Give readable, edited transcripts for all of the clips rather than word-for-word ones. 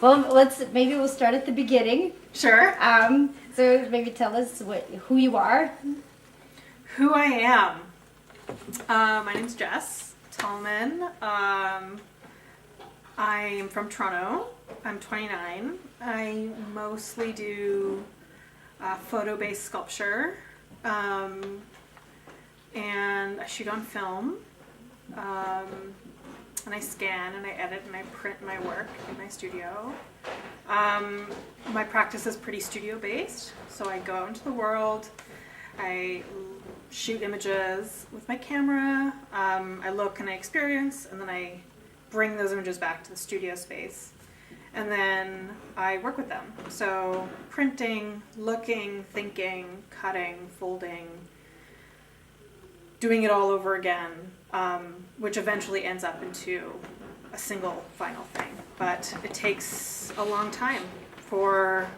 Well, maybe we'll start at the beginning. Sure. So maybe tell us who you are. Who I am. My name's Jess Tallman. I'm from Toronto. I'm 29. I mostly do photo-based sculpture, and I shoot on film, and I scan and I edit and I print my work in my studio. My practice is pretty studio-based, so I go out into the world, I shoot images with my camera, I look and I experience, and then I bring those images back to the studio space. And then I work with them. So printing, looking, thinking, cutting, folding, doing it all over again, which eventually ends up into a single final thing. But it takes a long time for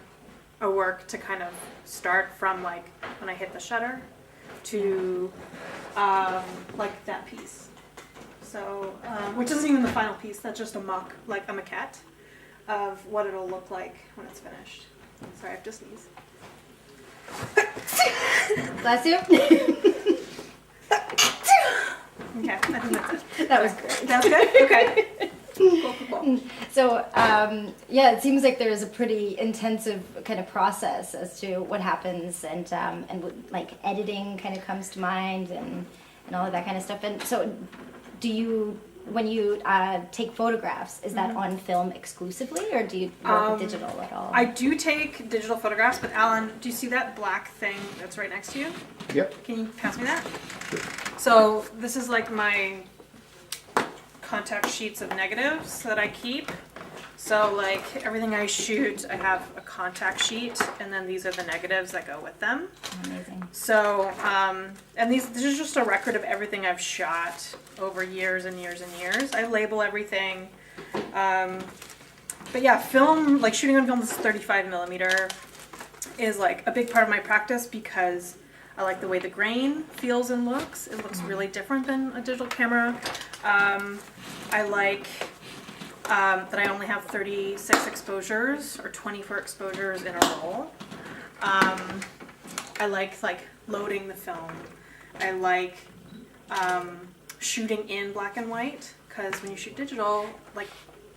a work to kind of start from like when I hit the shutter to like that piece. So, which isn't even the final piece, that's just a mock, like a maquette of what it'll look like when it's finished. Sorry, I have to sneeze. Bless you. Okay, I think that's it. That was great. That's good? Okay. Cool. So, yeah, it seems like there's a pretty intensive kind of process as to what happens, and like editing kind of comes to mind, and all of that kind of stuff. And so, when you take photographs, is that on film exclusively, or do you work with digital at all? I do take digital photographs, but Alan, do you see that black thing that's right next to you? Yep. Can you pass me that? So this is like my contact sheets of negatives that I keep. So like everything I shoot, I have a contact sheet, and then these are the negatives that go with them. Amazing. So, and this is just a record of everything I've shot over years and years and years. I label everything. But yeah, film, like shooting on film, this is 35 millimeter, is like a big part of my practice because I like the way the grain feels and looks. It looks really different than a digital camera. I like that I only have 36 exposures or 24 exposures in a roll. I like loading the film. I like shooting in black and white, because when you shoot digital, like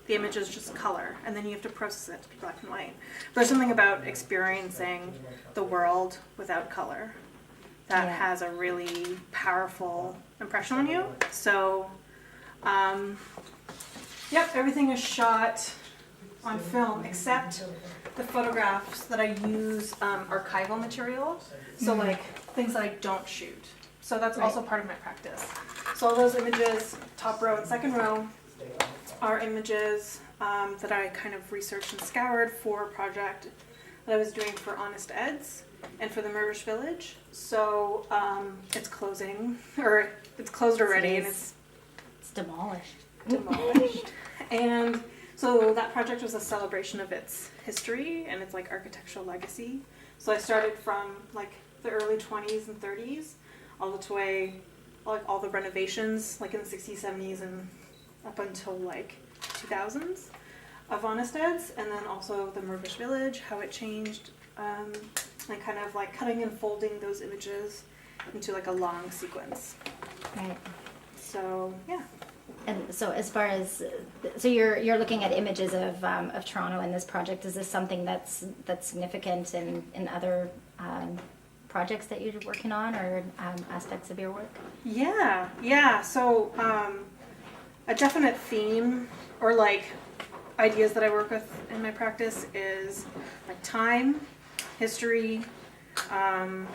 the image is just color, and then you have to process it to be black and white. But there's something about experiencing the world without color that has a really powerful impression on you. So, yep, everything is shot on film except the photographs that I use archival material. So like things that I don't shoot. So that's also part of my practice. So all those images, top row and second row, are images that I kind of researched and scoured for a project that I was doing for Honest Eds and for the Mirvish Village. So it's closing, or it's closed already, and it's demolished. And so that project was a celebration of its history and its like architectural legacy. So I started from like the early 20s and 30s all the way, like all the renovations like in the 60s, 70s, and up until like 2000s of Honest Eds, and then also the Mirvish Village, how it changed, and kind of like cutting and folding those images into like a long sequence. Right. So yeah. And so, as far as you're looking at images of Toronto in this project. Is this something that's significant in other projects that you're working on, or aspects of your work? Yeah. So a definite theme or like ideas that I work with in my practice is like time, history, the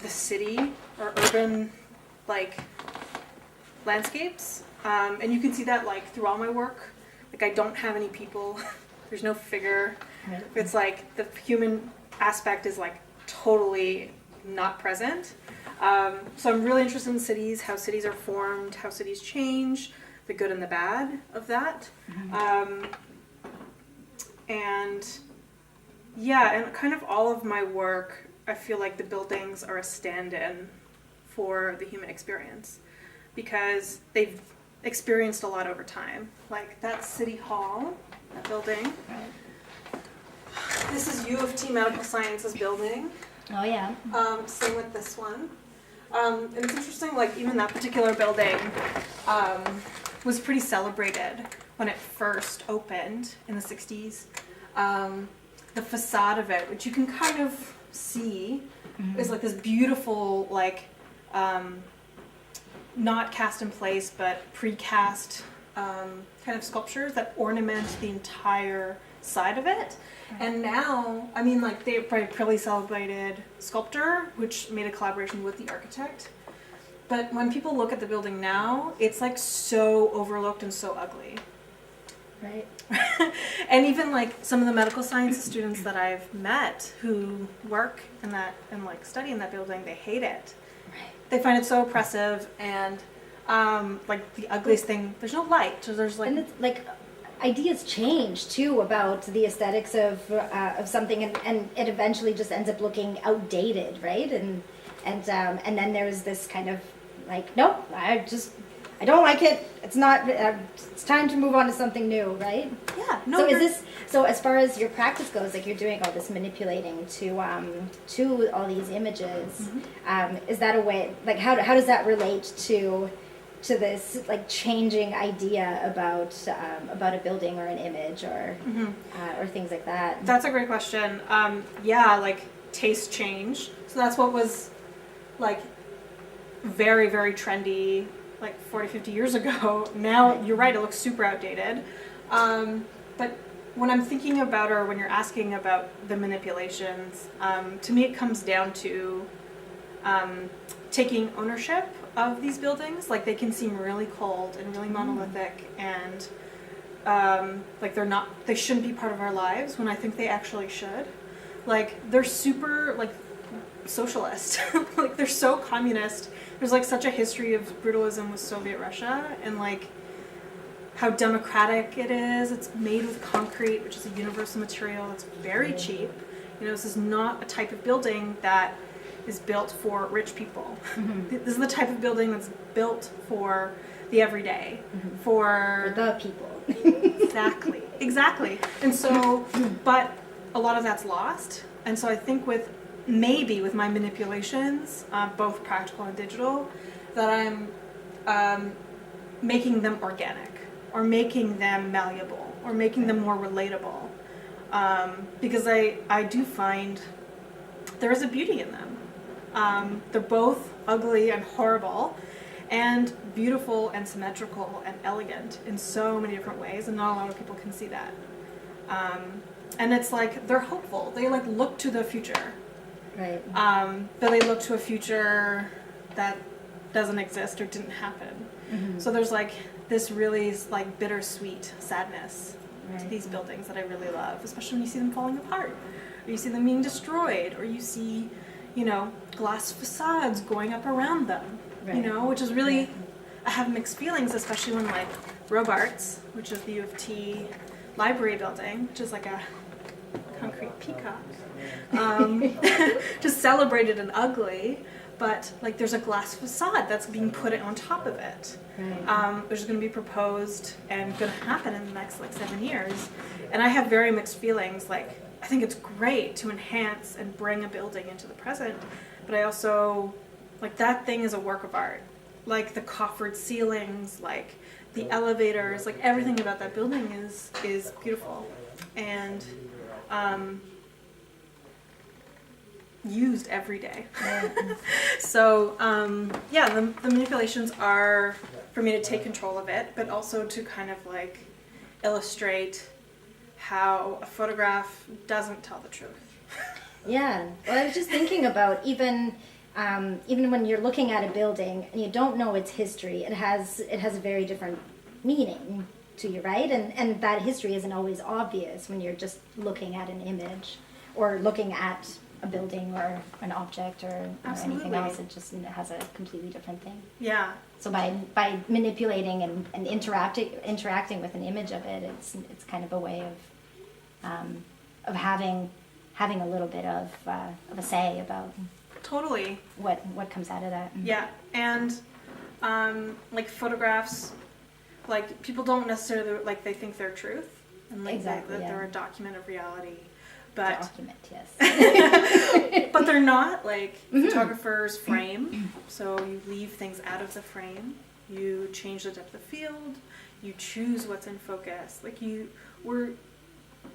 city or urban like landscapes, and you can see that like through all my work. Like I don't have any people. There's no figure. Right. It's like the human aspect is like totally not present. So I'm really interested in cities, how cities are formed, how cities change, the good and the bad of that. And yeah, and kind of all of my work, I feel like the buildings are a stand-in for the human experience, because they've experienced a lot over time. Like that city hall, building. Right. This is U of T Medical Sciences building. Oh yeah. Same with this one. And it's interesting, like even that particular building was pretty celebrated when it first opened in the 60s. The facade of it, which you can kind of see, is like this beautiful, like not cast in place, but precast kind of sculptures that ornament the entire side of it. And now, I mean, like they probably celebrated sculptor, which made a collaboration with the architect. But when people look at the building now, it's like so overlooked and so ugly. Right. And even like some of the medical sciences students that I've met who work in that and like study in that building, they hate it. Right. They find it so oppressive and like the ugliest thing. There's no light, so there's like. And it's like ideas change too about the aesthetics of something, and it eventually just ends up looking outdated, right? And then there's this kind of like, nope, I don't like it. It's not. It's time to move on to something new, right? Yeah. No. So is this so? As far as your practice goes, like you're doing all this manipulating to all these images. Is that a way? Like how does that relate to this like changing idea about a building or an image or things like that? That's a great question. Yeah, like taste change. So that's what was like very, very trendy like 40, 50 years ago. Now, you're right, it looks super outdated. But when I'm thinking about, or when you're asking about the manipulations, to me it comes down to taking ownership of these buildings. Like they can seem really cold and really monolithic and like they shouldn't be part of our lives when I think they actually should. Like they're super like socialist, like they're so communist. There's like such a history of brutalism with Soviet Russia and like how democratic it is. It's made with concrete, which is a universal material. It's very cheap. You know, this is not a type of building that is built for rich people. This is the type of building that's built for the everyday, for the people. Exactly. And so, but a lot of that's lost. And so I think with my manipulations, both practical and digital, that I'm making them organic, or making them malleable, or making them more relatable. Because I do find there is a beauty in them. They're both ugly and horrible, and beautiful and symmetrical and elegant in so many different ways, and not a lot of people can see that. And it's like they're hopeful. They like look to the future. Right. But they look to a future that doesn't exist or didn't happen. So there's like this really like bittersweet sadness to these buildings that I really love, especially when you see them falling apart, or you see them being destroyed, or you see, you know, glass facades going up around them, you know, which is really, I have mixed feelings, especially when like Robarts, which is the U of T library building, which is like a concrete peacock, just celebrated and ugly, but like there's a glass facade that's being put on top of it, which is going to be proposed and going to happen in the next like 7 years. And I have very mixed feelings. Like I think it's great to enhance and bring a building into the present, but I also like that thing is a work of art. Like the coffered ceilings, like the elevators, like everything about that building is beautiful and used every day. So yeah, the manipulations are for me to take control of it, but also to kind of like illustrate how a photograph doesn't tell the truth. Yeah, well, I was just thinking about even when you're looking at a building and you don't know its history, it has a very different meaning to you, right? And that history isn't always obvious when you're just looking at an image or looking at a building or an object or anything else. It just has a completely different thing. Yeah. So by manipulating and interacting with an image of it, it's kind of a way of having a little bit of a say about totally what comes out of that. Yeah, and like photographs, like people don't necessarily like they think they're truth. and like Exactly, that yeah. they're a document of reality. But Document, yes. but they're not like photographers frame, so you leave things out of the frame, you change the depth of field, you choose what's in focus. Like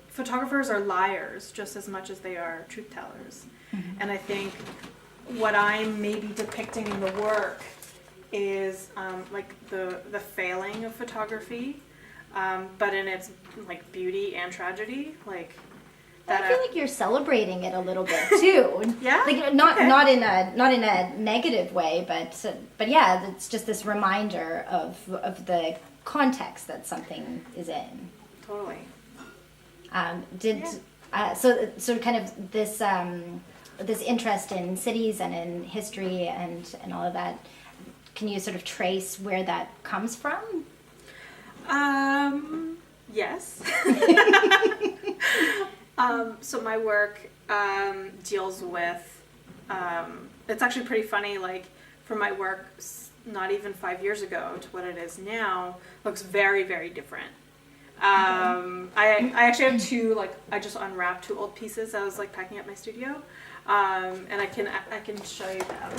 photographers are liars just as much as they are truth tellers. And I think what I'm maybe depicting in the work is like the failing of photography, but in its like beauty and tragedy, like that. I feel like you're celebrating it a little bit too. Yeah? Like not Okay. not in a negative way, but yeah, it's just this reminder of the context that something is in. Totally. So kind of this interest in cities and in history and all of that. Can you sort of trace where that comes from? Yes. So my work deals with, it's actually pretty funny, like for my work not even 5 years ago to what it is now, looks very, very different. I actually have two, like I just unwrapped two old pieces. I was like packing up my studio, and I can show you them.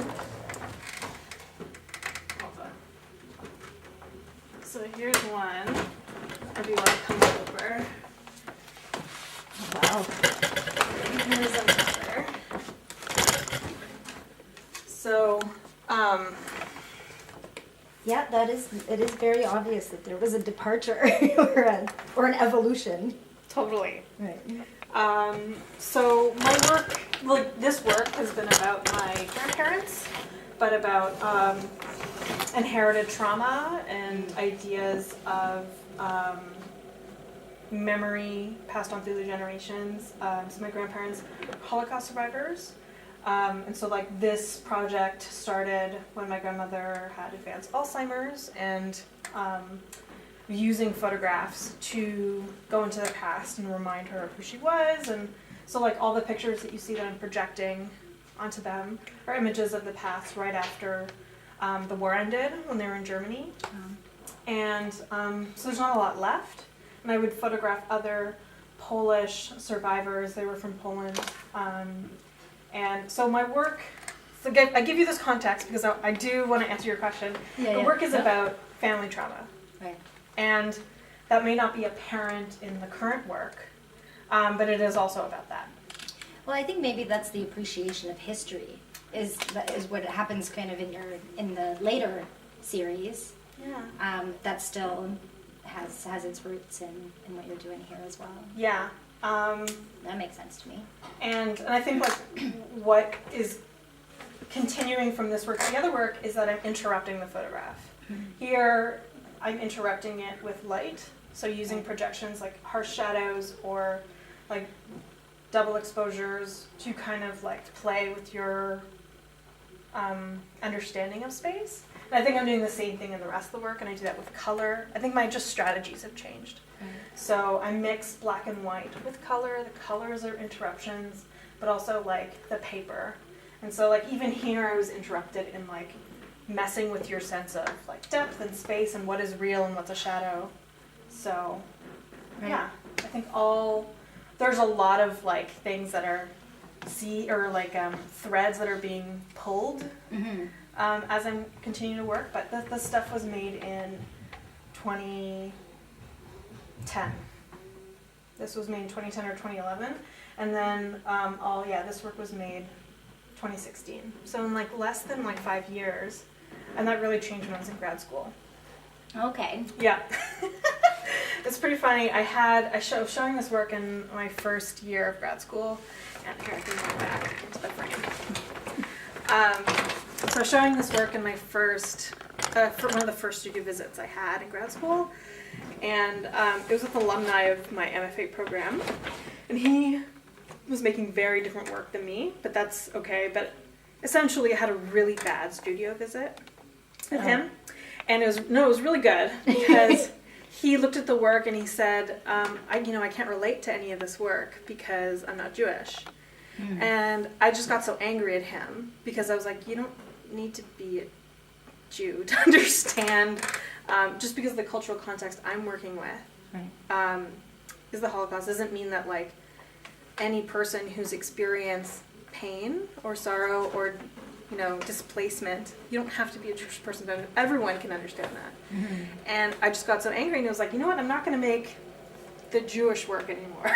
Hold on. So here's one. If you want to come over. Wow. Here's another. So, Yeah, it is very obvious that there was a departure or an evolution. totally. Right. So my work, like this work has been about my grandparents, but about inherited trauma and ideas of memory passed on through the generations. So my grandparents are Holocaust survivors. And so like this project started when my grandmother had advanced Alzheimer's, and using photographs to go into the past and remind her of who she was. And so like all the pictures that you see that I'm projecting onto them are images of the past right after the war ended when they were in Germany. And so there's not a lot left. And I would photograph other Polish survivors. They were from Poland. And so my work, so I give you this context because I do want to answer your question. The work is about family trauma. Right. And that may not be apparent in the current work, but it is also about that. Well, I think maybe that's the appreciation of history is what happens kind of in the later series. Yeah. That still has its roots in what you're doing here as well. Yeah. That makes sense to me. And I think like what is continuing from this work to the other work is that I'm interrupting the photograph. Here, I'm interrupting it with light. So using projections like harsh shadows or like double exposures to kind of like play with your understanding of space. And I think I'm doing the same thing in the rest of the work, and I do that with color. I think my just strategies have changed. So I mix black and white with color. The colors are interruptions, but also like the paper. And so like even here I was interrupted in like messing with your sense of like depth and space and what is real and what's a shadow. So yeah, I think there's a lot of like things that are threads that are being pulled as I'm continuing to work, but the stuff was made in 2010. This was made in 2010 or 2011, and then this work was made 2016. So in like less than like 5 years, and that really changed when I was in grad school. Okay. Yeah. It's pretty funny. I was showing this work in my first year of grad school, and here I can go back into the frame. So I was showing this work in my first, for one of the first studio visits I had in grad school, and it was with an alumni of my MFA program, and he was making very different work than me, but that's okay. But essentially I had a really bad studio visit with him, and it was really good because he looked at the work and he said, I can't relate to any of this work because I'm not Jewish. And I just got so angry at him because I was like, you don't need to be a Jew to understand, just because of the cultural context I'm working with. Right. is the Holocaust doesn't mean that like any person who's experienced pain or sorrow or displacement, you don't have to be a Jewish person, but everyone can understand that. Mm-hmm. And I just got so angry, and I was like, you know what, I'm not going to make the Jewish work anymore.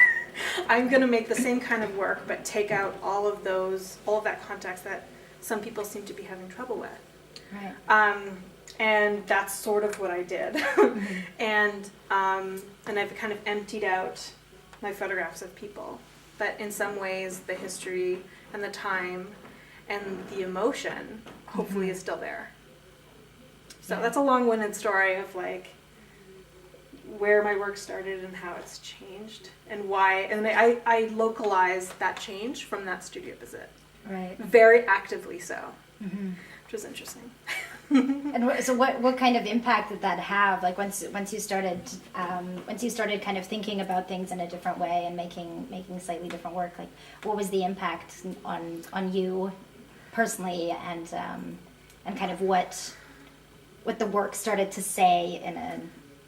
I'm going to make the same kind of work, but take out all of that context that some people seem to be having trouble with. Right. And that's sort of what I did. Mm-hmm. And I've kind of emptied out my photographs of people. But in some ways, the history and the time and the emotion hopefully is still there. So that's a long-winded story of like where my work started and how it's changed and why. And I localized that change from that studio visit. Right. Very actively so, which was interesting. And so what kind of impact did that have? Like once you started kind of thinking about things in a different way and making slightly different work, like what was the impact on you personally, and kind of what the work started to say in a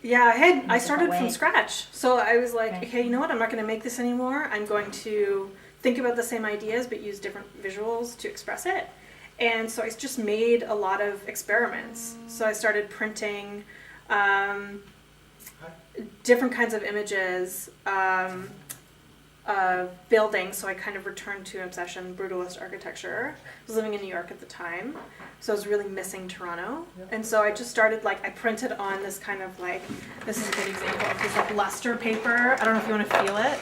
I started from scratch. So I was like, okay, you know what? I'm not going to make this anymore. I'm going to think about the same ideas but use different visuals to express it. And so I just made a lot of experiments. So I started printing different kinds of images, buildings. So I kind of returned to obsession, brutalist architecture. I was living in New York at the time, so I was really missing Toronto. And so I just started, I printed on this kind of this is a good example of this luster paper. I don't know if you want to feel it.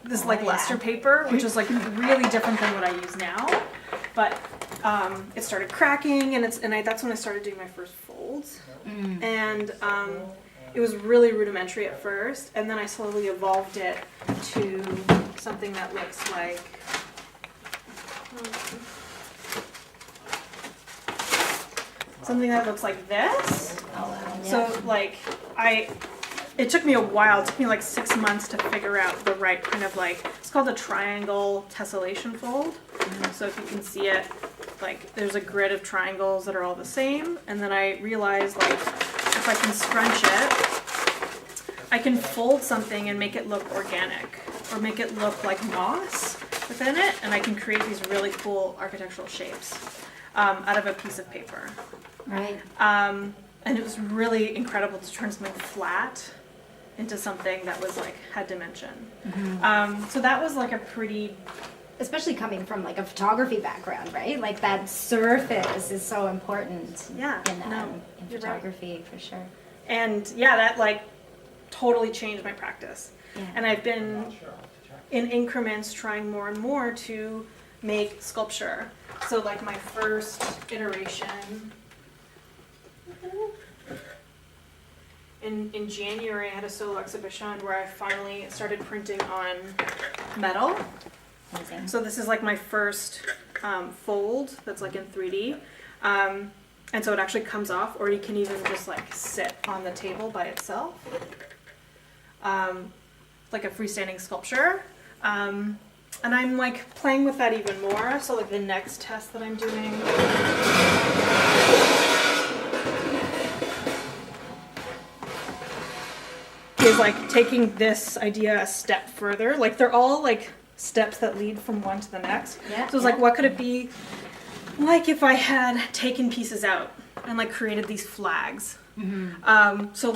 This luster paper, which is really different than what I use now. But it started cracking, and that's when I started doing my first folds. And it was really rudimentary at first, and then I slowly evolved it to something that looks like this. Oh, wow. Yeah. So it took me a while. It took me 6 months to figure out the right kind of it's called a triangle tessellation fold. So if you can see it, there's a grid of triangles that are all the same, and then I realized if I can scrunch it, I can fold something and make it look organic, or make it look like moss within it, and I can create these really cool architectural shapes out of a piece of paper. Right. And it was really incredible to turn something flat into something that was had dimension. Mm-hmm. So that was a pretty, especially coming from a photography background, right? That surface is so important. Yeah, in photography, right. For sure. And that totally changed my practice. Yeah. And I've been in increments trying more and more to make sculpture. So my first iteration. In January, I had a solo exhibition where I finally started printing on metal. Amazing. So this is my first fold that's in 3D. And so it actually comes off, or you can even just sit on the table by itself. Like a freestanding sculpture. And I'm playing with that even more. So the next test that I'm doing is taking this idea a step further. They're all steps that lead from one to the next. Yeah, so it's what could it be if I had taken pieces out and created these flags? Mm-hmm. So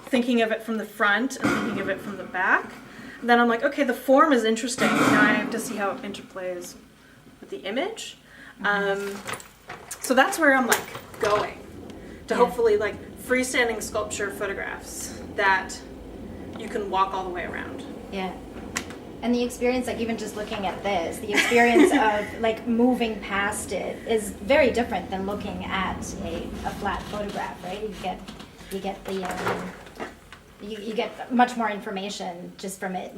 thinking of it from the front and thinking of it from the back. And then I'm okay, the form is interesting. Now I have to see how it interplays with the image. So that's where I'm going to hopefully freestanding sculpture photographs that you can walk all the way around. Yeah. And the experience, even just looking at this, the experience of moving past it is very different than looking at a flat photograph, right? You get much more information just from it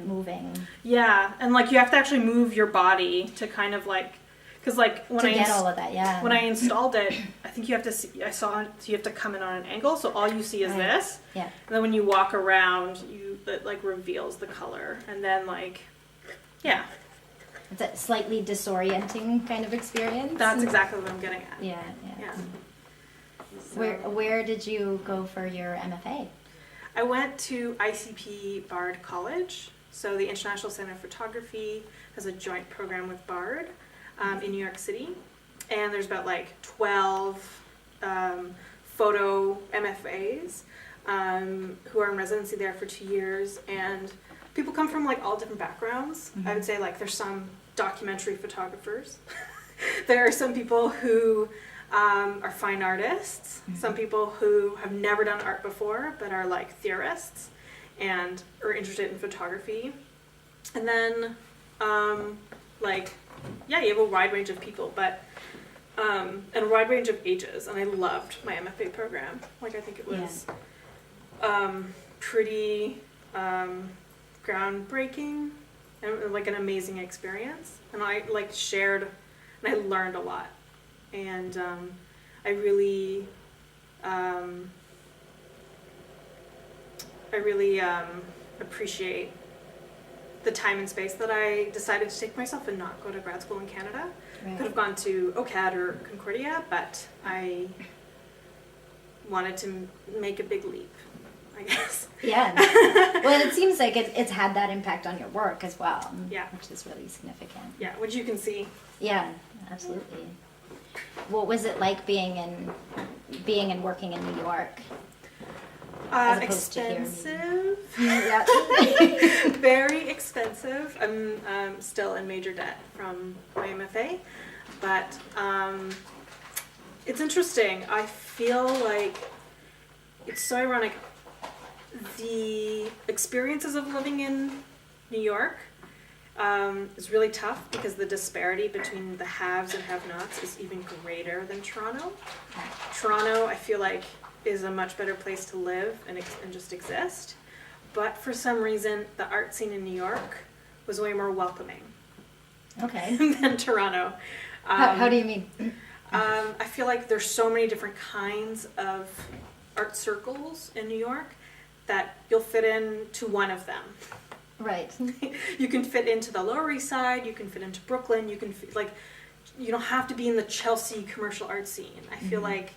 moving. Yeah, and you have to actually move your body to kind of because when I get all of that, yeah. When I installed it, I think you have to see. I saw it. So you have to come in on an angle, so all you see is this. Yeah. And then when you walk around, it reveals the color, and then yeah. It's a slightly disorienting kind of experience. That's exactly what I'm getting at. Yeah. So, where did you go for your MFA? I went to ICP Bard College. So the International Center of Photography has a joint program with Bard in New York City. And there's about like 12 photo MFAs who are in residency there for 2 years. And people come from like all different backgrounds. I would say like there's some documentary photographers. There are some people who are fine artists, some people who have never done art before but are like theorists and are interested in photography. And then you have a wide range of people, but and a wide range of ages. And I loved my MFA program. Like I think it was pretty groundbreaking and like an amazing experience. And I like shared and I learned a lot. And I really appreciate the time and space that I decided to take myself and not go to grad school in Canada. Right. Could have gone to OCAD or Concordia, but I wanted to make a big leap, I guess. Yeah. Well, it seems like it's had that impact on your work as well. Yeah. Which is really significant. Yeah, which you can see. Yeah, absolutely. What was it like being and working in New York? As opposed to here? Expensive. Yeah. Very expensive. I'm still in major debt from my MFA, but it's interesting. I feel like it's so ironic. The experiences of living in New York is really tough because the disparity between the haves and have-nots is even greater than Toronto. Toronto, I feel like, is a much better place to live and just exist. But for some reason, the art scene in New York was way more welcoming Okay. than Toronto. How do you mean? I feel like there's so many different kinds of art circles in New York that you'll fit into one of them. Right. You can fit into the Lower East Side, you can fit into Brooklyn, you don't have to be in the Chelsea commercial art scene. I feel like,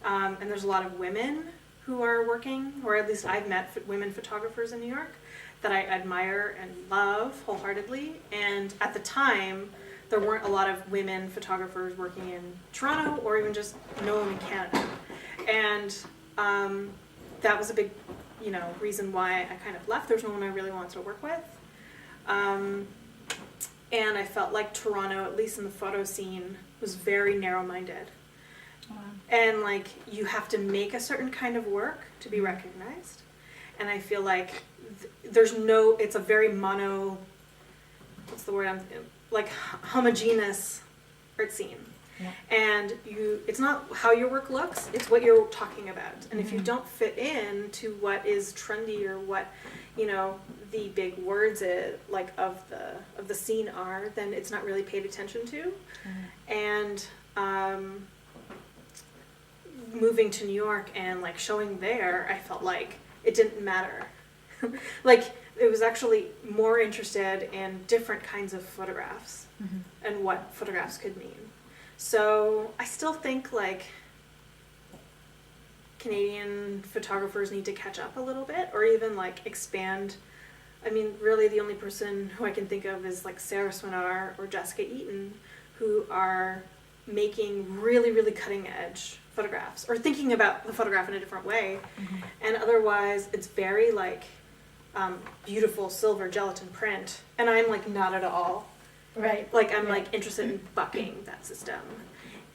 and there's a lot of women who are working, or at least I've met women photographers in New York that I admire and love wholeheartedly. And at the time, there weren't a lot of women photographers working in Toronto or even just known in Canada. And that was a big, reason why I kind of left. There's no one I really wanted to work with. And I felt like Toronto, at least in the photo scene, was very narrow-minded. Wow. And like you have to make a certain kind of work to be recognized. And I feel like it's a very homogeneous art scene. Yeah. And it's not how your work looks, it's what you're talking about. And if you don't fit in to what is trendy or what, the big words of the scene are, then it's not really paid attention to. And moving to New York and like showing there, I felt like it didn't matter. Like it was actually more interested in different kinds of photographs and what photographs could mean. So I still think like Canadian photographers need to catch up a little bit or even like expand. I mean, really the only person who I can think of is like Sarah Swinar or Jessica Eaton, who are making really, really cutting edge photographs or thinking about the photograph in a different way. And otherwise it's very like beautiful silver gelatin print, and I'm like not at all. Right. Like I'm like interested in bucking that system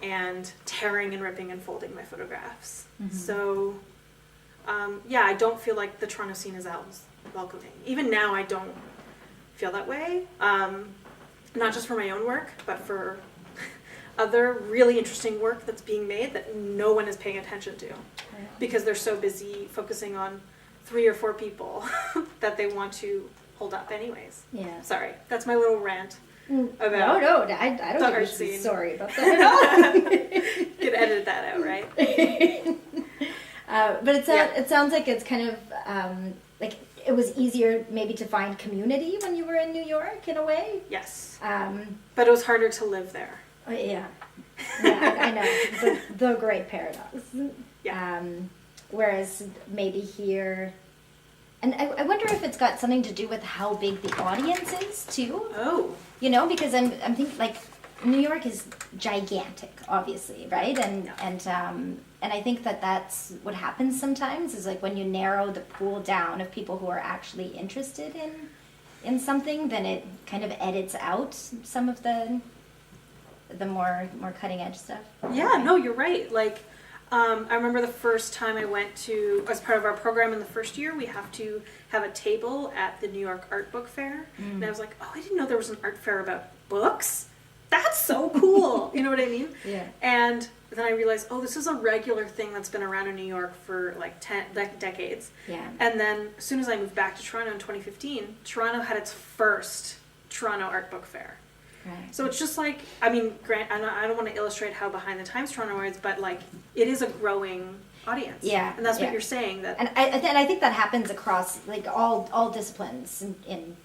and tearing and ripping and folding my photographs. So I don't feel like the Toronto scene is as welcoming. Even now I don't feel that way. Not just for my own work, but for other really interesting work that's being made that no one is paying attention to because they're so busy focusing on 3 or 4 people that they want to hold up anyways. Yeah. Sorry, that's my little rant. About no, I don't think art you're scene. sorry about that at all. You could edit that out, right? But it sounds like it's kind of like it was easier maybe to find community when you were in New York in a way. Yes. But it was harder to live there. Yeah, I know. The great paradox. Yeah. Whereas maybe here And I wonder if it's got something to do with how big the audience is too. Oh. You know, because I'm thinking like New York is gigantic, obviously, right? And I think that's what happens sometimes is like when you narrow the pool down of people who are actually interested in something, then it kind of edits out some of the more cutting edge stuff. Yeah, no, you're right. Like, I remember the first time I went to, as part of our program in the first year, we have to have a table at the New York Art Book Fair. And I was like, oh, I didn't know there was an art fair about books. That's so cool. You know what I mean? Yeah. And then I realized, oh, this is a regular thing that's been around in New York for like 10 decades. Yeah. And then as soon as I moved back to Toronto in 2015, Toronto had its first Toronto Art Book Fair. Right. So it's just like, I mean, I don't want to illustrate how behind the times Toronto is, but like it is a growing audience. Yeah. And that's yeah. what you're saying. That And I think that happens across like all disciplines in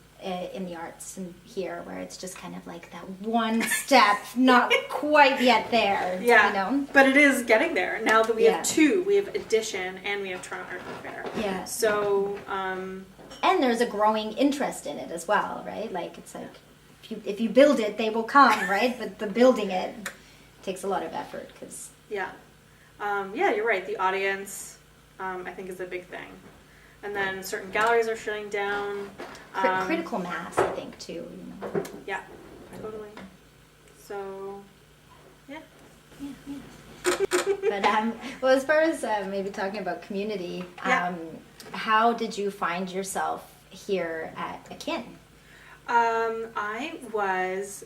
the arts and here, where it's just kind of like that one step, not quite yet there. yeah, You know? but it is getting there now that we Yeah. have two. We have Edition and we have Toronto Art Book Fair. Yeah. So And there's a growing interest in it as well, right? Like it's like if you build it, they will come, right? But the building it takes a lot of effort because yeah, yeah, you're right. The audience, I think, is a big thing. And then certain galleries are shutting down. critical mass, I think, too. You know? Yeah, totally. So, yeah. But well, as far as maybe talking about community, Yeah. how did you find yourself here at Akin? I was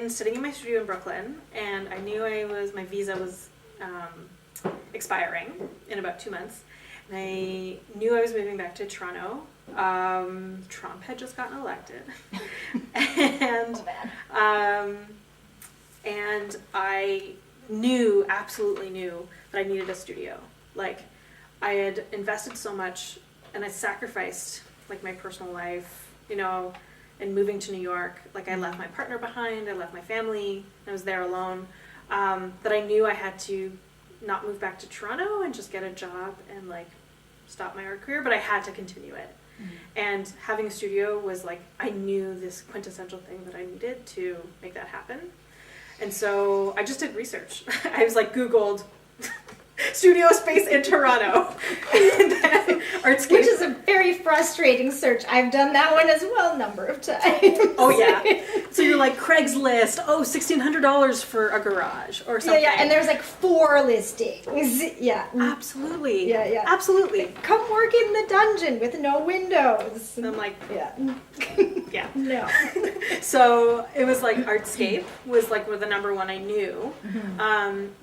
sitting in my studio in Brooklyn, and I knew my visa was expiring in about 2 months. And I knew I was moving back to Toronto. Trump had just gotten elected. And and I absolutely knew that I needed a studio. Like, I had invested so much and I sacrificed like my personal life, you know, and moving to New York. Like, I left my partner behind, I left my family, I was there alone, that I knew I had to not move back to Toronto and just get a job and like stop my art career, but I had to continue it. And having a studio was like, I knew this quintessential thing that I needed to make that happen. And so I just did research. I was like, Googled studio space in Toronto. And then Artscape. Which is a very frustrating search. I've done that one as well a number of times. Oh yeah. So you're like Craigslist, $1,600 for a garage or something. Yeah, and there's like 4 listings. Yeah. Absolutely. Yeah. Absolutely. Come work in the dungeon with no windows. And I'm like, yeah. yeah. No. So it was like Artscape was like the number one I knew.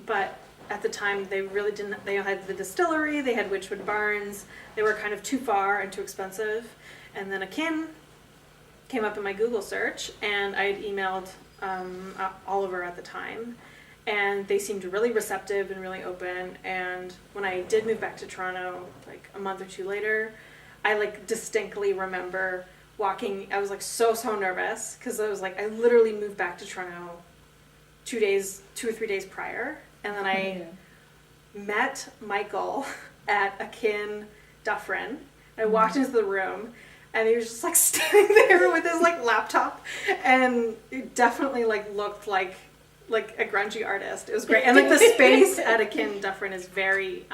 But at the time they really didn't, they had the distillery, they had Witchwood Barns, they were kind of too far and too expensive. And then Akin came up in my Google search, and I had emailed Oliver at the time, and they seemed really receptive and really open. And when I did move back to Toronto, like a month or 2 later, I like distinctly remember walking, I was like so nervous, because I was like, I literally moved back to Toronto 2 or 3 days prior. And then I met Michael at Akin Dufferin. I walked into the room, and he was just like standing there with his like laptop, and it definitely like looked like a grungy artist. It was great, and like the space at Akin Dufferin is very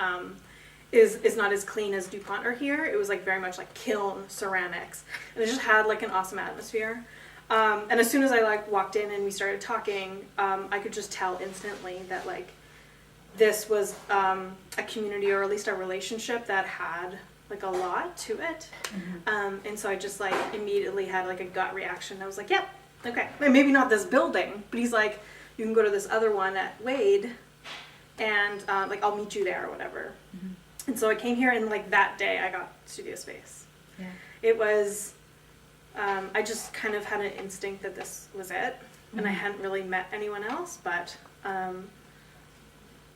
is not as clean as DuPont are here. It was like very much like kiln ceramics, and it just had like an awesome atmosphere. And as soon as I like walked in and we started talking, I could just tell instantly that like this was a community, or at least a relationship that had like a lot to it. And so I just like immediately had like a gut reaction. I was like, yep, okay. And maybe not this building, but he's like, you can go to this other one at Wade, and like I'll meet you there or whatever. And so I came here, and like that day I got studio space. Yeah. It was, I just kind of had an instinct that this was it, and I hadn't really met anyone else, but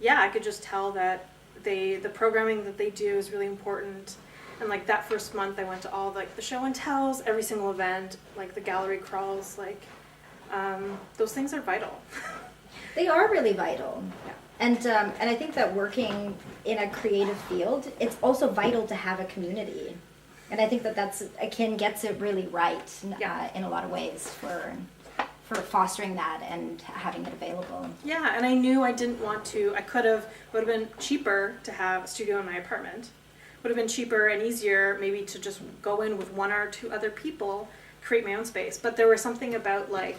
yeah, I could just tell that the programming that they do is really important. And like that first month I went to all like the show and tells, every single event, like the gallery crawls, like those things are vital. They are really vital. Yeah. And I think that working in a creative field, it's also vital to have a community. And I think that Akin gets it really right in a lot of ways for fostering that and having it available. Yeah, and I knew I didn't want to, would have been cheaper to have a studio in my apartment. Would have been cheaper and easier maybe to just go in with one or two other people, create my own space. But there was something about like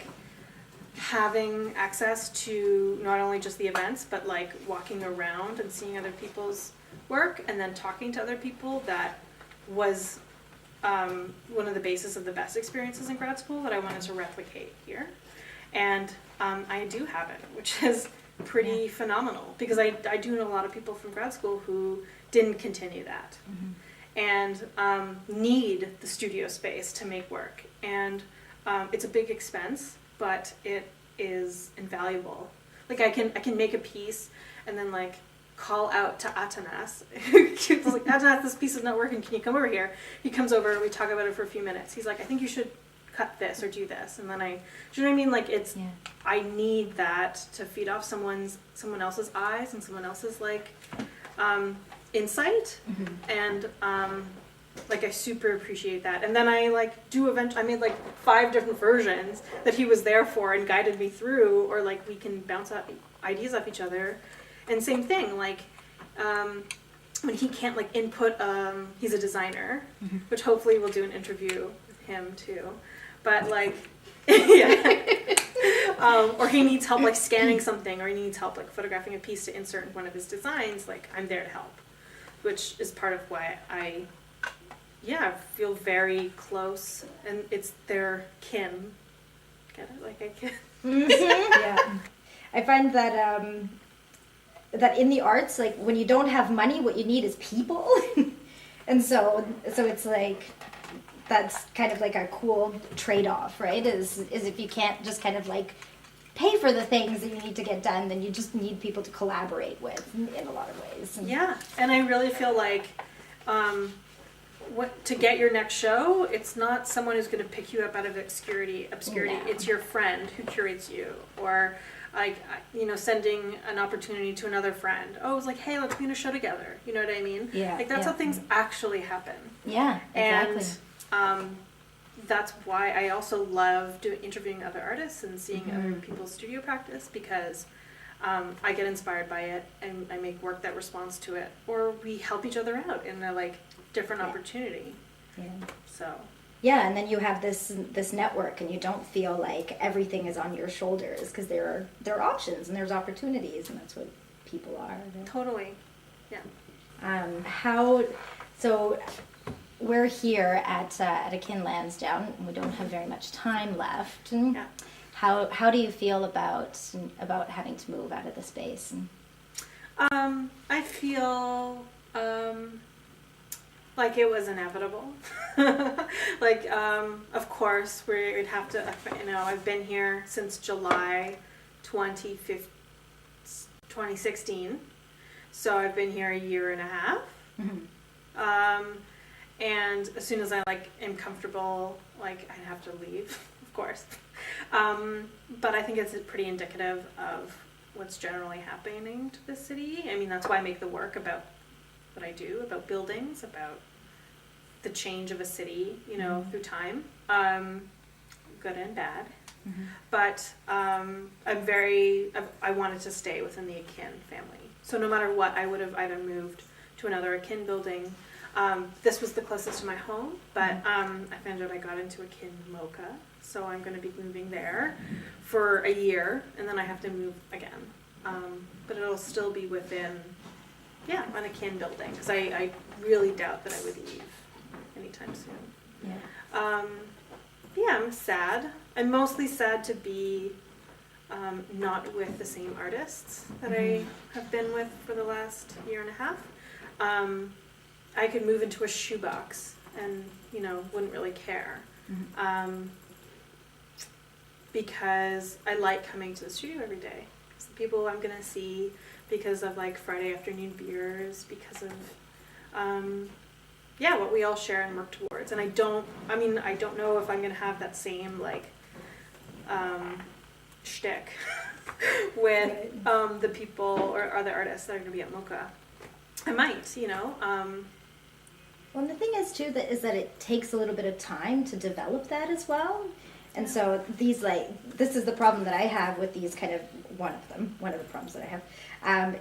having access to not only just the events, but like walking around and seeing other people's work and then talking to other people that was one of the basis of the best experiences in grad school that I wanted to replicate here. And I do have it, which is pretty phenomenal because I do know a lot of people from grad school who didn't continue that and need the studio space to make work. And it's a big expense, but it is invaluable. Like I can make a piece and then like call out to Atanas. He was like, Atanas, this piece is not working. Can you come over here? He comes over and we talk about it for a few minutes. He's like, I think you should cut this or do this. And then do you know what I mean? Like I need that to feed off someone else's eyes and someone else's like insight. And like I super appreciate that. And then I made like 5 different versions that he was there for and guided me through, or like we can bounce ideas off each other. And same thing, like when he can't like input, he's a designer, which hopefully we'll do an interview with him too. But like, or he needs help like scanning something, or he needs help like photographing a piece to insert in one of his designs. Like I'm there to help, which is part of why I feel very close, and it's their kin. Get it? Like I can. Yeah, I find that that in the arts, like when you don't have money, what you need is people, and so it's like that's kind of like a cool trade-off, right? Is if you can't just kind of like pay for the things that you need to get done, then you just need people to collaborate with in a lot of ways. Yeah, and I really feel like to get your next show, it's not someone who's going to pick you up out of obscurity. No. It's your friend who curates you, or like sending an opportunity to another friend. Oh, it's like, hey, let's be in a show together. You know what I mean? Yeah. Like that's how things actually happen. Yeah, exactly. And that's why I also love interviewing other artists and seeing other people's studio practice, because I get inspired by it and I make work that responds to it, or we help each other out in a like different opportunity. Yeah. So. Yeah, and then you have this network, and you don't feel like everything is on your shoulders, because there are options and there's opportunities, and that's what people are. Totally. Yeah. So we're here at Akin Lansdowne, and we don't have very much time left. Yeah. How do you feel about having to move out of the space? I feel like it was inevitable. Like, of course, we'd have to, I've been here since July 2016, so I've been here a year and a half. And as soon as I am comfortable, I'd have to leave, of course. But I think it's pretty indicative of what's generally happening to the city. I mean, that's why I make the work about what I do, about buildings, about the change of a city, through time, good and bad. But I wanted to stay within the Akin family. So no matter what, I would have either moved to another Akin building. This was the closest to my home, but I found out I got into Akin Mocha, so I'm going to be moving there for a year, and then I have to move again. But it'll still be within, an Akin building, because I really doubt that I would leave anytime soon. I'm sad. I'm mostly sad to be not with the same artists that I have been with for the last year and a half. I could move into a shoebox and, wouldn't really care. Because I like coming to the studio every day. It's the people I'm going to see, because of Friday afternoon beers, because of what we all share and work towards. And I don't know if I'm going to have that same shtick with the people or other artists that are going to be at MoCA. I might, Well, and the thing is too is that it takes a little bit of time to develop that as well. And so these this is the problem that I have with these kind of one of the problems that I have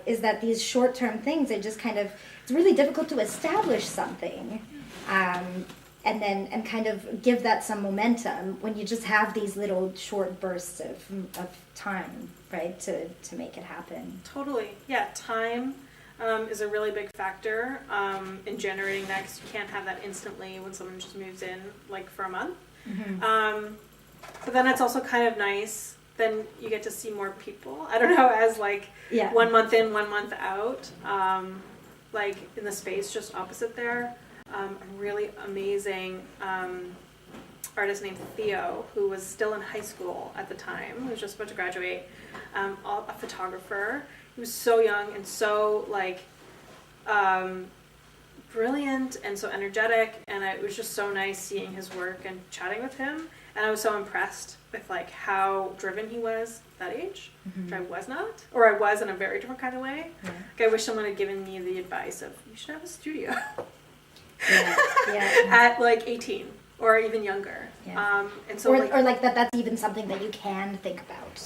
is that these short-term things are just it's really difficult to establish something and kind of give that some momentum when you just have these little short bursts of time, right, to make it happen. Totally. Yeah, time is a really big factor in generating that, because you can't have that instantly when someone just moves in for a month. Mm-hmm. But then it's also kind of nice, then you get to see more people. I don't know, as 1 month in, 1 month out, in the space just opposite there, a really amazing artist named Theo, who was still in high school at the time, who was just about to graduate, a photographer. He was so young and so brilliant and so energetic, and it was just so nice seeing his work and chatting with him. And I was so impressed with how driven he was at that age, which I was not, or I was in a very different kind of way. Yeah. I wish someone had given me the advice of, you should have a studio at 18 or even younger. Yeah. And so or that's even something that you can think about.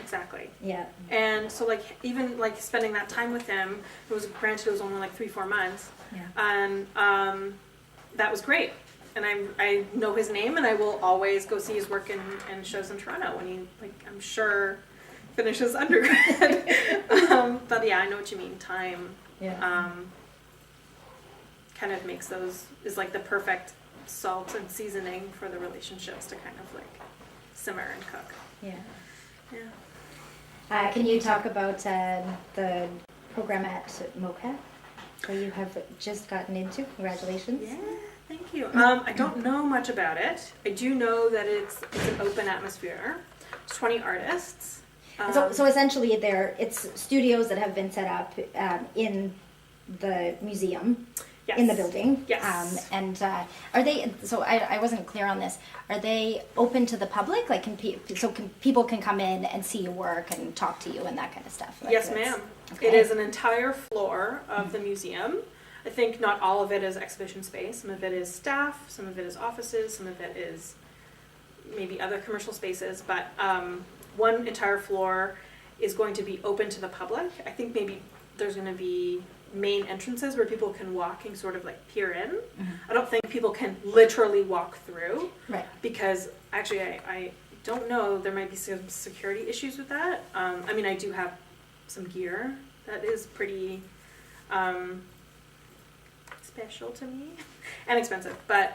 Exactly. Yeah. And so even spending that time with him, it was only 3-4 months. Yeah. And that was great. And I know his name, and I will always go see his work in shows in Toronto when he, I'm sure, finishes undergrad. But yeah, I know what you mean. Time kind of makes those, is the perfect salt and seasoning for the relationships to kind of simmer and cook. Yeah. Yeah. Can you talk about the program at MoCA that you have just gotten into? Congratulations. Yeah. Thank you. I don't know much about it. I do know that it's an open atmosphere. It's 20 artists. So essentially, it's studios that have been set up in the museum, in the building. Yes. And are they? So I wasn't clear on this. Are they open to the public? People can come in and see your work and talk to you and that kind of stuff? Yes, ma'am. Okay. It is an entire floor of the museum. I think not all of it is exhibition space. Some of it is staff, some of it is offices, some of it is maybe other commercial spaces, but one entire floor is going to be open to the public. I think maybe there's going to be main entrances where people can walk and sort of peer in. Mm-hmm. I don't think people can literally walk through, right? Because actually I don't know, there might be some security issues with that. I do have some gear that is pretty special to me and expensive, but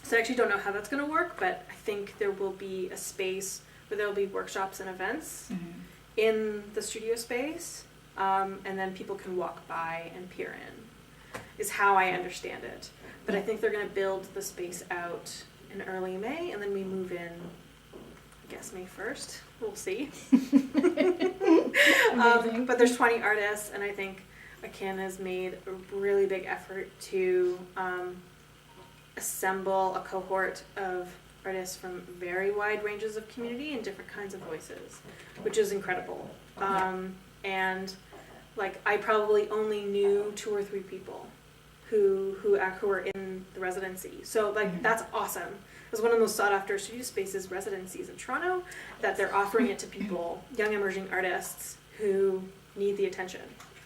so I actually don't know how that's going to work, but I think there will be a space where there will be workshops and events in the studio space, and then people can walk by and peer in, is how I understand it. But I think they're going to build the space out in early May, and then we move in, I guess, May 1st. We'll see. But there's 20 artists, and I think Akin has made a really big effort to assemble a cohort of artists from very wide ranges of community and different kinds of voices, which is incredible. And I probably only knew 2 or 3 people who were in the residency. So that's awesome. It's one of the most sought after studio spaces residencies in Toronto, that they're offering it to people, young emerging artists who need the attention.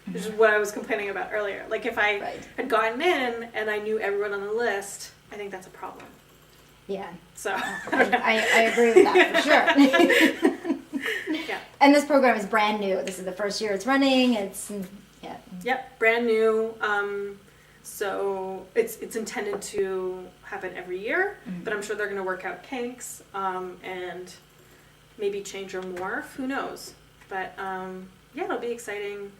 Which is what I was complaining about earlier. If I had gotten in and I knew everyone on the list, I think that's a problem. Yeah. So I agree with that for sure. Yeah. And this program is brand new. This is the first year it's running. Yep, brand new. So it's intended to happen every year, but I'm sure they're going to work out kinks and maybe change or morph. Who knows? But it'll be exciting.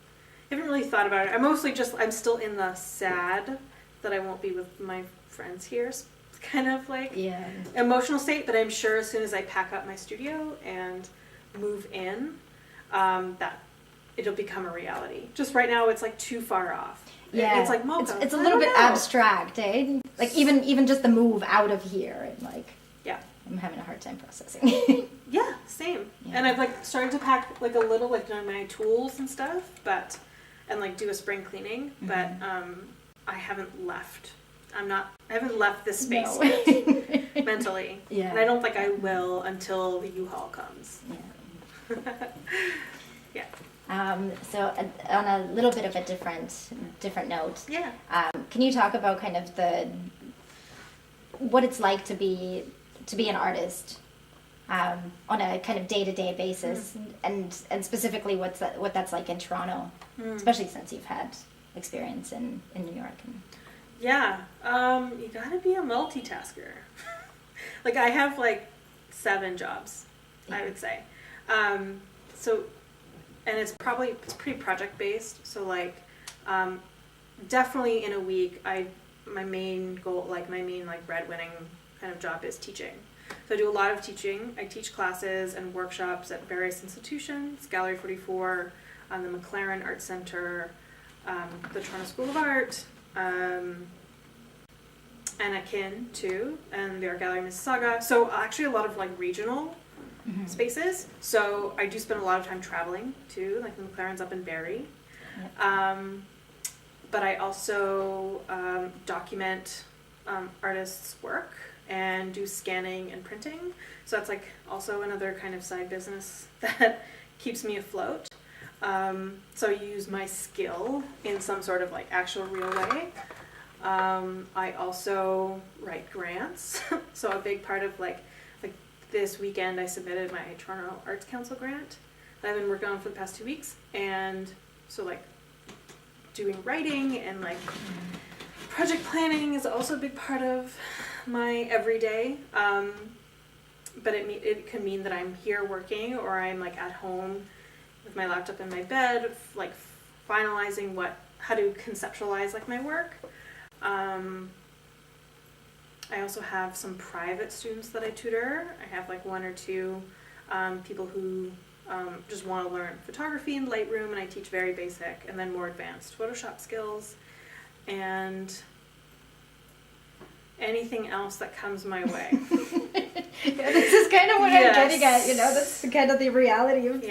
I haven't really thought about it. I'm still in the sad that I won't be with my friends here. It's kind of emotional state, but I'm sure as soon as I pack up my studio and move in, that it'll become a reality. Just right now, it's too far off. Yeah, it's MoCA. It's a little bit abstract, eh? Even just the move out of here and Yeah. I'm having a hard time processing. Yeah, same. Yeah. And I've like started to pack like a little like my tools and stuff, and like do a spring cleaning, but I haven't left. I haven't left this space No. yet, mentally. Yeah. And I don't think I will until the U-Haul comes. Yeah. Yeah. So on a little bit of a different note, Yeah. can you talk about kind of what it's like to be an artist on a kind of day-to-day basis, and specifically what that's like in Toronto, especially since you've had experience in New York. Yeah. You gotta be a multitasker. Like I have like 7 jobs, I would say. So, and it's pretty project based. So like, definitely in a week, my main goal, like my main like breadwinning kind of job is teaching. So I do a lot of teaching. I teach classes and workshops at various institutions, Gallery 44, the McLaren Art Center, the Toronto School of Art, and at Kin too, and the Art Gallery Mississauga. So actually a lot of like regional spaces. So I do spend a lot of time traveling too, like the McLaren's up in Barrie. Yep. But I also document artists' work and do scanning and printing. So that's like also another kind of side business that keeps me afloat. So I use my skill in some sort of like actual real way. I also write grants. So a big part of like this weekend I submitted my Toronto Arts Council grant that I've been working on for the past 2 weeks. And so like doing writing and like project planning is also a big part of my everyday. But it can mean that I'm here working or I'm like at home with my laptop in my bed, like finalizing how to conceptualize like my work. I also have some private students that I tutor. I have like 1 or 2 people who just want to learn photography in Lightroom, and I teach very basic and then more advanced Photoshop skills and anything else that comes my way. Yeah, this is kind of what I'm getting at, that's kind of the reality of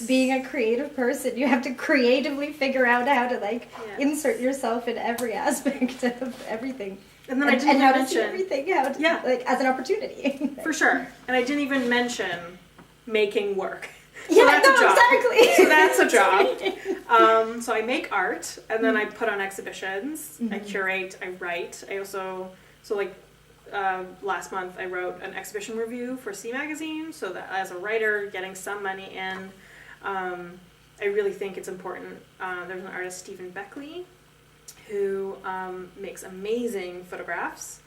being a creative person. You have to creatively figure out how to insert yourself in every aspect of everything. And then I didn't how mention to see everything as an opportunity. For sure. And I didn't even mention making work. So Yeah, that's a job. exactly. So that's a job. So I make art, and then I put on exhibitions. I curate. I write. I also last month I wrote an exhibition review for C Magazine. So that as a writer, getting some money in, I really think it's important. There's an artist, Stephen Beckley, who makes amazing photographs,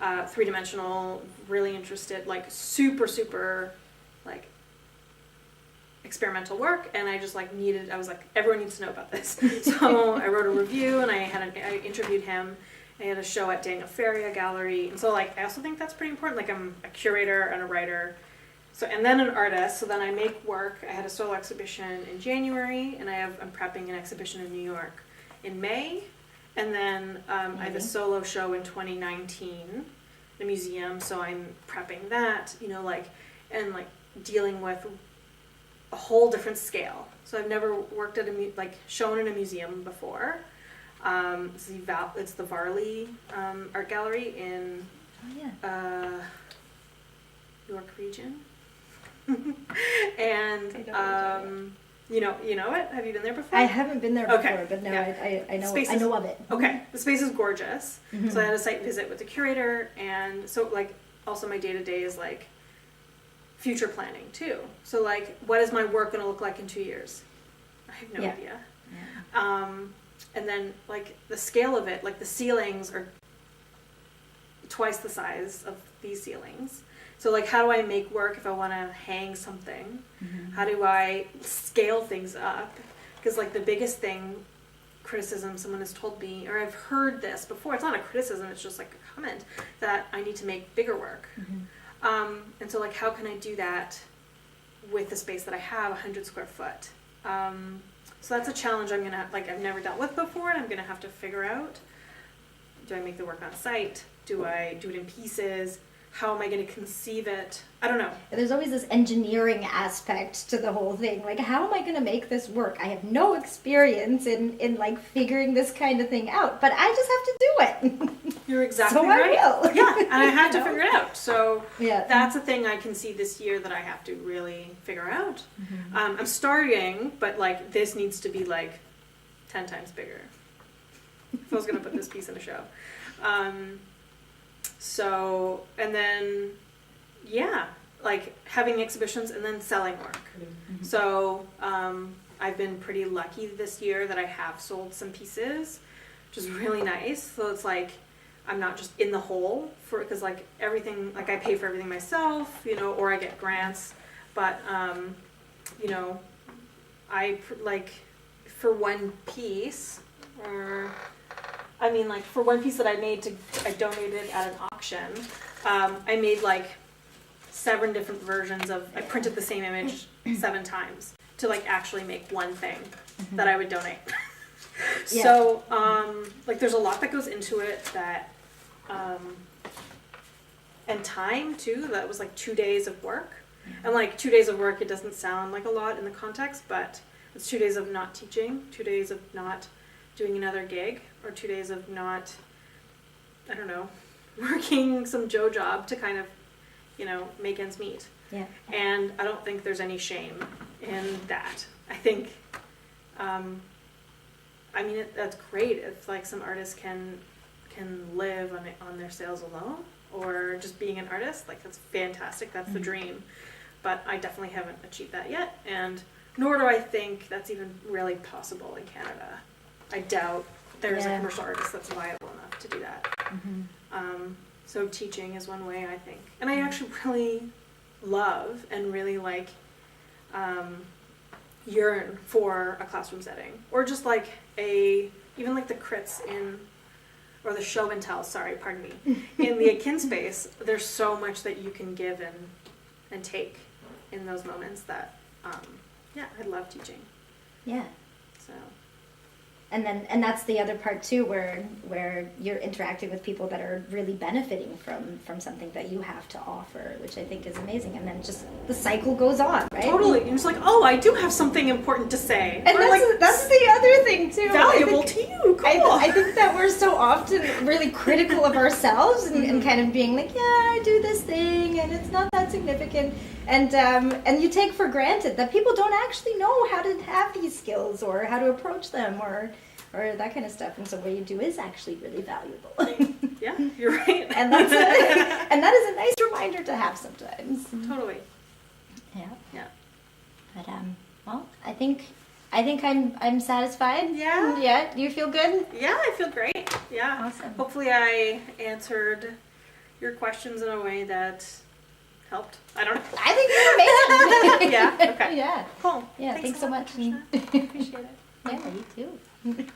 3-dimensional, really interested, like super like experimental work, and I just I was like, everyone needs to know about this. So I wrote a review, and I interviewed him. I had a show at Daniel Feria Gallery, and so I also think that's pretty important. Like I'm a curator and a writer, so and then an artist. So then I make work. I had a solo exhibition in January, and I'm prepping an exhibition in New York in May, and then I have a solo show in 2019, the museum. So I'm prepping that, and dealing with a whole different scale. So I've never worked at shown in a museum before. It's the Varley Art Gallery in York region. And you know it? Have you been there before? I haven't been there before, but no, I know of it. Okay, the space is gorgeous. So I had a site visit with the curator, and so also my day-to-day is future planning too. So what is my work gonna look like in 2 years? I have no idea. Yeah. And then the scale of it, the ceilings are twice the size of these ceilings. So how do I make work if I want to hang something? How do I scale things up? Because the biggest criticism someone has told me, or I've heard this before, it's not a criticism, it's just a comment, that I need to make bigger work. And so how can I do that with the space that I have, 100 square foot? So that's a challenge I'm gonna I've never dealt with before, and I'm gonna have to figure out. Do I make the work on site? Do I do it in pieces? how am I going to conceive it? I don't know. There's always this engineering aspect to the whole thing. Like, how am I going to make this work? I have no experience in like figuring this kind of thing out, but I just have to do it. You're exactly So right. I will. Yeah, and I have You to know? figure it out. So Yeah. that's a thing I can see this year that I have to really figure out. Mm-hmm. I'm starting, but like this needs to be like 10 times bigger. If I was going to put this piece in a show. So, and then, yeah, like having exhibitions and then selling work. Mm-hmm. So, I've been pretty lucky this year that I have sold some pieces, which is really nice. So it's like, I'm not just in the hole because like everything, like I pay for everything myself, you know, or I get grants. But, you know, like for one piece, or I mean, like for one piece that I made I donated at an auction. I made like 7 different versions I printed the same image 7 times to like actually make one thing that I would donate. Yeah. So, like there's a lot that goes into it that, and time too, that was like 2 days of work. And like 2 days of work, it doesn't sound like a lot in the context, but it's 2 days of not teaching, 2 days of not doing another gig, or 2 days of not, I don't know, working some Joe job to kind of, you know, make ends meet. Yeah. And I don't think there's any shame in that. I think, I mean, that's great if like some artists can live on their sales alone, or just being an artist. Like that's fantastic. That's the dream. But I definitely haven't achieved that yet, and nor do I think that's even really possible in Canada. I doubt there's a commercial artist that's viable enough to do that. So teaching is one way, I think. And I actually really love and really like yearn for a classroom setting, or just like even like the crits or the show and tell, pardon me, in the akin space. There's so much that you can give and take in those moments that, yeah, I love teaching. Yeah. So. And that's the other part too, where you're interacting with people that are really benefiting from something that you have to offer, which I think is amazing. And then just the cycle goes on, right? Totally. And it's like, oh, I do have something important to say. And that's the other thing too. Valuable to you. Cool. I think that we're so often really critical of ourselves and kind of being like, yeah, I do this thing and it's not that significant. And you take for granted that people don't actually know how to have these skills or how to approach them or that kind of stuff. And so what you do is actually really valuable. Yeah, you're right. and that is a nice reminder to have sometimes. Totally. Yeah. Yeah. But well, I think I'm satisfied. Yeah. Yeah. You feel good? Yeah, I feel great. Yeah. Awesome. Hopefully I answered your questions in a way that helped. I don't know. I think you're amazing. Yeah. Okay. Yeah. Cool. Yeah. Thanks so much. Krishna. Appreciate it. Yeah, you too.